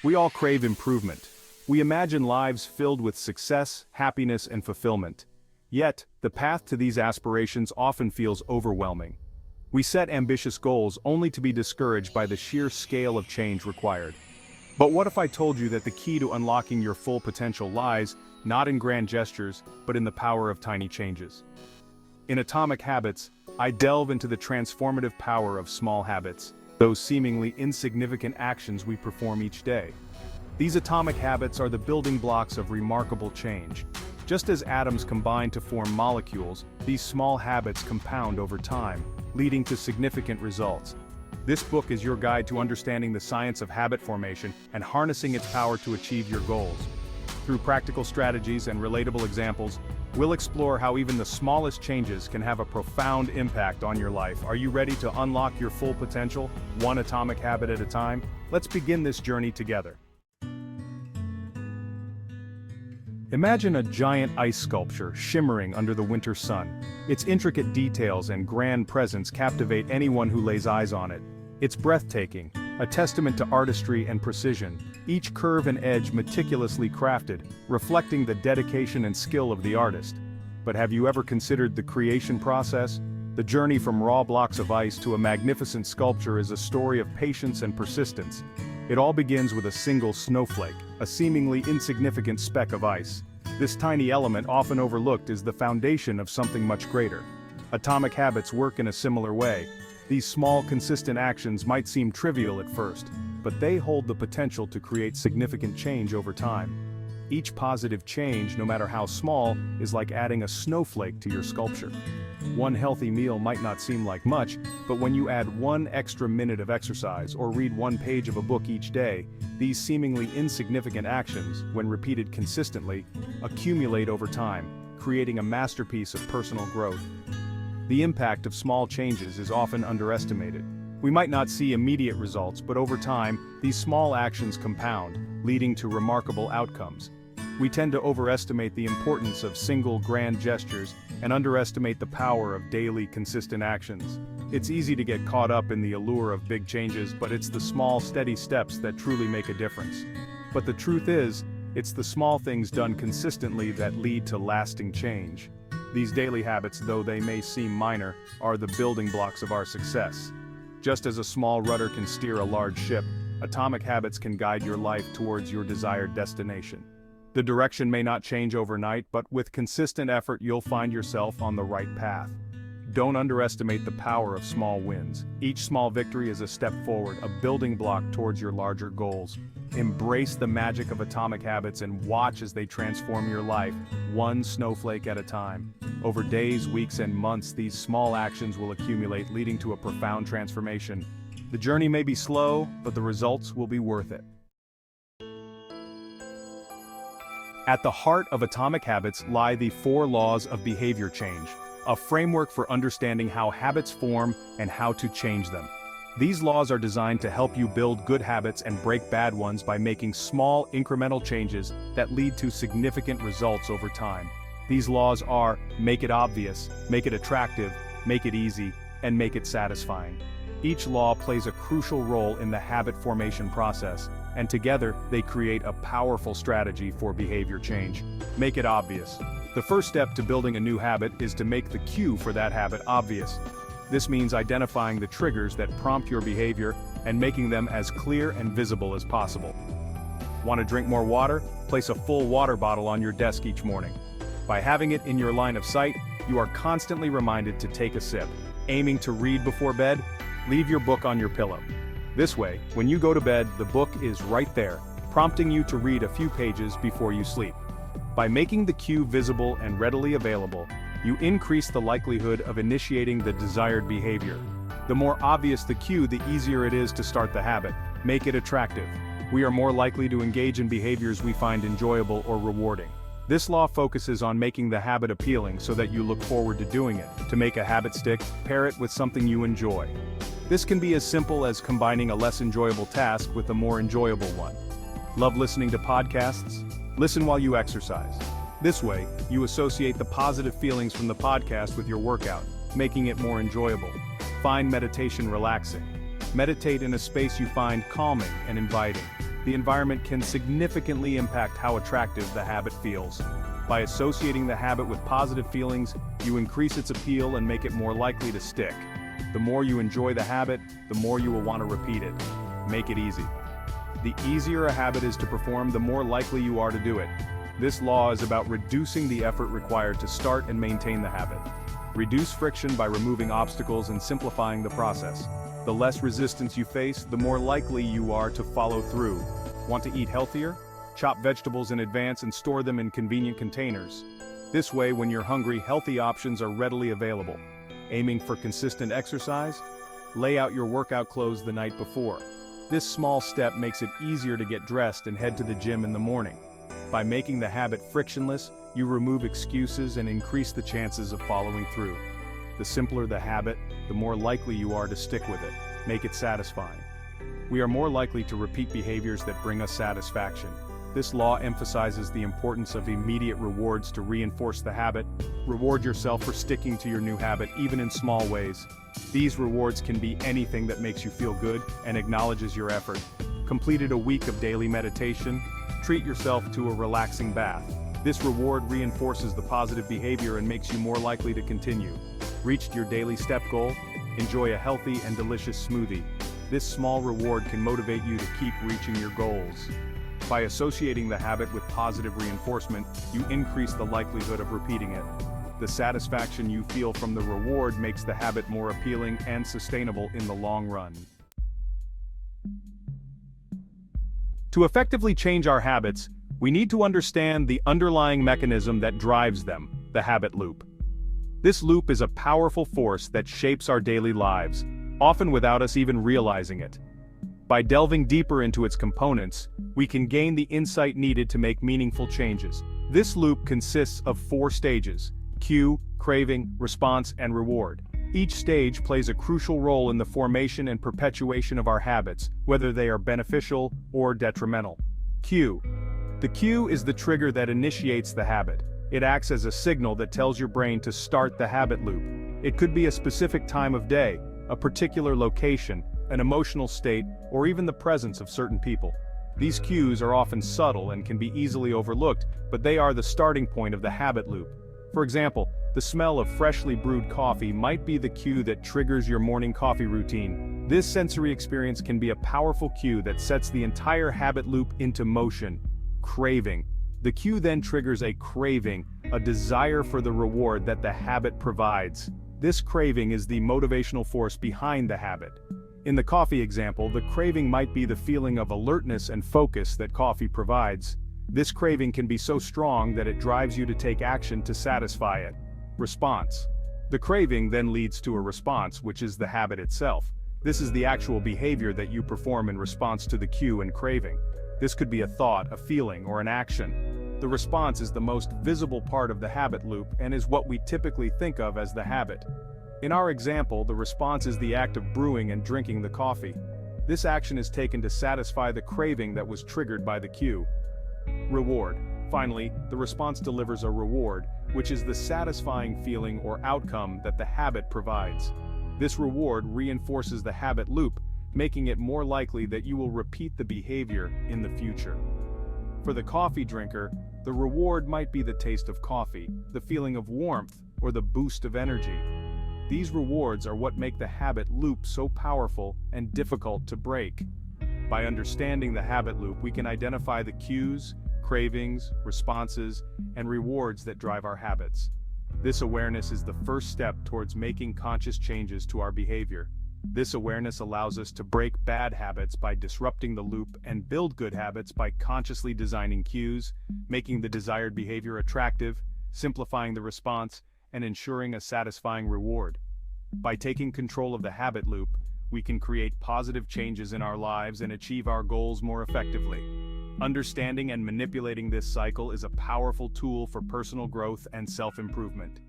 We all crave improvement. We imagine lives filled with success, happiness, and fulfillment. Yet, the path to these aspirations often feels overwhelming. We set ambitious goals only to be discouraged by the sheer scale of change required. But what if I told you that the key to unlocking your full potential lies, not in grand gestures, but in the power of tiny changes? In Atomic Habits, I delve into the transformative power of small habits, those seemingly insignificant actions we perform each day. These atomic habits are the building blocks of remarkable change. Just as atoms combine to form molecules, these small habits compound over time, leading to significant results. This book is your guide to understanding the science of habit formation and harnessing its power to achieve your goals. Through practical strategies and relatable examples, we'll explore how even the smallest changes can have a profound impact on your life. Are you ready to unlock your full potential, one atomic habit at a time? Let's begin this journey together. Imagine a giant ice sculpture shimmering under the winter sun. Its intricate details and grand presence captivate anyone who lays eyes on it. It's breathtaking, a testament to artistry and precision, each curve and edge meticulously crafted, reflecting the dedication and skill of the artist. But have you ever considered the creation process? The journey from raw blocks of ice to a magnificent sculpture is a story of patience and persistence. It all begins with a single snowflake, a seemingly insignificant speck of ice. This tiny element, often overlooked, is the foundation of something much greater. Atomic habits work in a similar way. These small, consistent actions might seem trivial at first, but they hold the potential to create significant change over time. Each positive change, no matter how small, is like adding a snowflake to your sculpture. One healthy meal might not seem like much, but when you add one extra minute of exercise or read one page of a book each day, these seemingly insignificant actions, when repeated consistently, accumulate over time, creating a masterpiece of personal growth. The impact of small changes is often underestimated. We might not see immediate results, but over time, these small actions compound, leading to remarkable outcomes. We tend to overestimate the importance of single grand gestures and underestimate the power of daily, consistent actions. It's easy to get caught up in the allure of big changes, but it's the small, steady steps that truly make a difference. But the truth is, it's the small things done consistently that lead to lasting change. These daily habits, though they may seem minor, are the building blocks of our success. Just as a small rudder can steer a large ship, atomic habits can guide your life towards your desired destination. The direction may not change overnight, but with consistent effort you'll find yourself on the right path. Don't underestimate the power of small wins. Each small victory is a step forward, a building block towards your larger goals. Embrace the magic of atomic habits and watch as they transform your life, one snowflake at a time. Over days, weeks, and months, these small actions will accumulate, leading to a profound transformation. The journey may be slow, but the results will be worth it. At the heart of atomic habits lie the 4 laws of behavior change, a framework for understanding how habits form and how to change them. These laws are designed to help you build good habits and break bad ones by making small, incremental changes that lead to significant results over time. These laws are: make it obvious, make it attractive, make it easy, and make it satisfying. Each law plays a crucial role in the habit formation process, and together they create a powerful strategy for behavior change. Make it obvious. The first step to building a new habit is to make the cue for that habit obvious. This means identifying the triggers that prompt your behavior and making them as clear and visible as possible. Want to drink more water? Place a full water bottle on your desk each morning. By having it in your line of sight, you are constantly reminded to take a sip. Aiming to read before bed? Leave your book on your pillow. This way, when you go to bed, the book is right there, prompting you to read a few pages before you sleep. By making the cue visible and readily available, you increase the likelihood of initiating the desired behavior. The more obvious the cue, the easier it is to start the habit. Make it attractive. We are more likely to engage in behaviors we find enjoyable or rewarding. This law focuses on making the habit appealing so that you look forward to doing it. To make a habit stick, pair it with something you enjoy. This can be as simple as combining a less enjoyable task with a more enjoyable one. Love listening to podcasts? Listen while you exercise. This way, you associate the positive feelings from the podcast with your workout, making it more enjoyable. Find meditation relaxing. Meditate in a space you find calming and inviting. the environment can significantly impact how attractive the habit feels. By associating the habit with positive feelings, you increase its appeal and make it more likely to stick. The more you enjoy the habit, the more you will want to repeat it. Make it easy. The easier a habit is to perform, the more likely you are to do it. This law is about reducing the effort required to start and maintain the habit. Reduce friction by removing obstacles and simplifying the process. The less resistance you face, the more likely you are to follow through. Want to eat healthier? Chop vegetables in advance and store them in convenient containers. This way, when you're hungry, healthy options are readily available. Aiming for consistent exercise? Lay out your workout clothes the night before. This small step makes it easier to get dressed and head to the gym in the morning. By making the habit frictionless, you remove excuses and increase the chances of following through. The simpler the habit, the more likely you are to stick with it. Make it satisfying. We are more likely to repeat behaviors that bring us satisfaction. This law emphasizes the importance of immediate rewards to reinforce the habit. Reward yourself for sticking to your new habit, even in small ways. These rewards can be anything that makes you feel good and acknowledges your effort. Completed a week of daily meditation? Treat yourself to a relaxing bath. This reward reinforces the positive behavior and makes you more likely to continue. Reached your daily step goal? Enjoy a healthy and delicious smoothie. This small reward can motivate you to keep reaching your goals. By associating the habit with positive reinforcement, you increase the likelihood of repeating it. The satisfaction you feel from the reward makes the habit more appealing and sustainable in the long run. To effectively change our habits, we need to understand the underlying mechanism that drives them, the habit loop. This loop is a powerful force that shapes our daily lives, often without us even realizing it. By delving deeper into its components, we can gain the insight needed to make meaningful changes. This loop consists of 4 stages: cue, craving, response, and reward. Each stage plays a crucial role in the formation and perpetuation of our habits, whether they are beneficial or detrimental. Cue. The cue is the trigger that initiates the habit. It acts as a signal that tells your brain to start the habit loop. It could be a specific time of day, a particular location, an emotional state, or even the presence of certain people. These cues are often subtle and can be easily overlooked, but they are the starting point of the habit loop. For example, the smell of freshly brewed coffee might be the cue that triggers your morning coffee routine. This sensory experience can be a powerful cue that sets the entire habit loop into motion. Craving. The cue then triggers a craving, a desire for the reward that the habit provides. This craving is the motivational force behind the habit. In the coffee example, the craving might be the feeling of alertness and focus that coffee provides. This craving can be so strong that it drives you to take action to satisfy it. Response. The craving then leads to a response, which is the habit itself. This is the actual behavior that you perform in response to the cue and craving. This could be a thought, a feeling, or an action. The response is the most visible part of the habit loop and is what we typically think of as the habit. In our example, the response is the act of brewing and drinking the coffee. This action is taken to satisfy the craving that was triggered by the cue. Reward. Finally, the response delivers a reward, which is the satisfying feeling or outcome that the habit provides. This reward reinforces the habit loop, making it more likely that you will repeat the behavior in the future. For the coffee drinker, the reward might be the taste of coffee, the feeling of warmth, or the boost of energy. These rewards are what make the habit loop so powerful and difficult to break. By understanding the habit loop, we can identify the cues, cravings, responses, and rewards that drive our habits. This awareness is the first step towards making conscious changes to our behavior. This awareness allows us to break bad habits by disrupting the loop and build good habits by consciously designing cues, making the desired behavior attractive, simplifying the response, and ensuring a satisfying reward. By taking control of the habit loop, we can create positive changes in our lives and achieve our goals more effectively. Understanding and manipulating this cycle is a powerful tool for personal growth and self-improvement.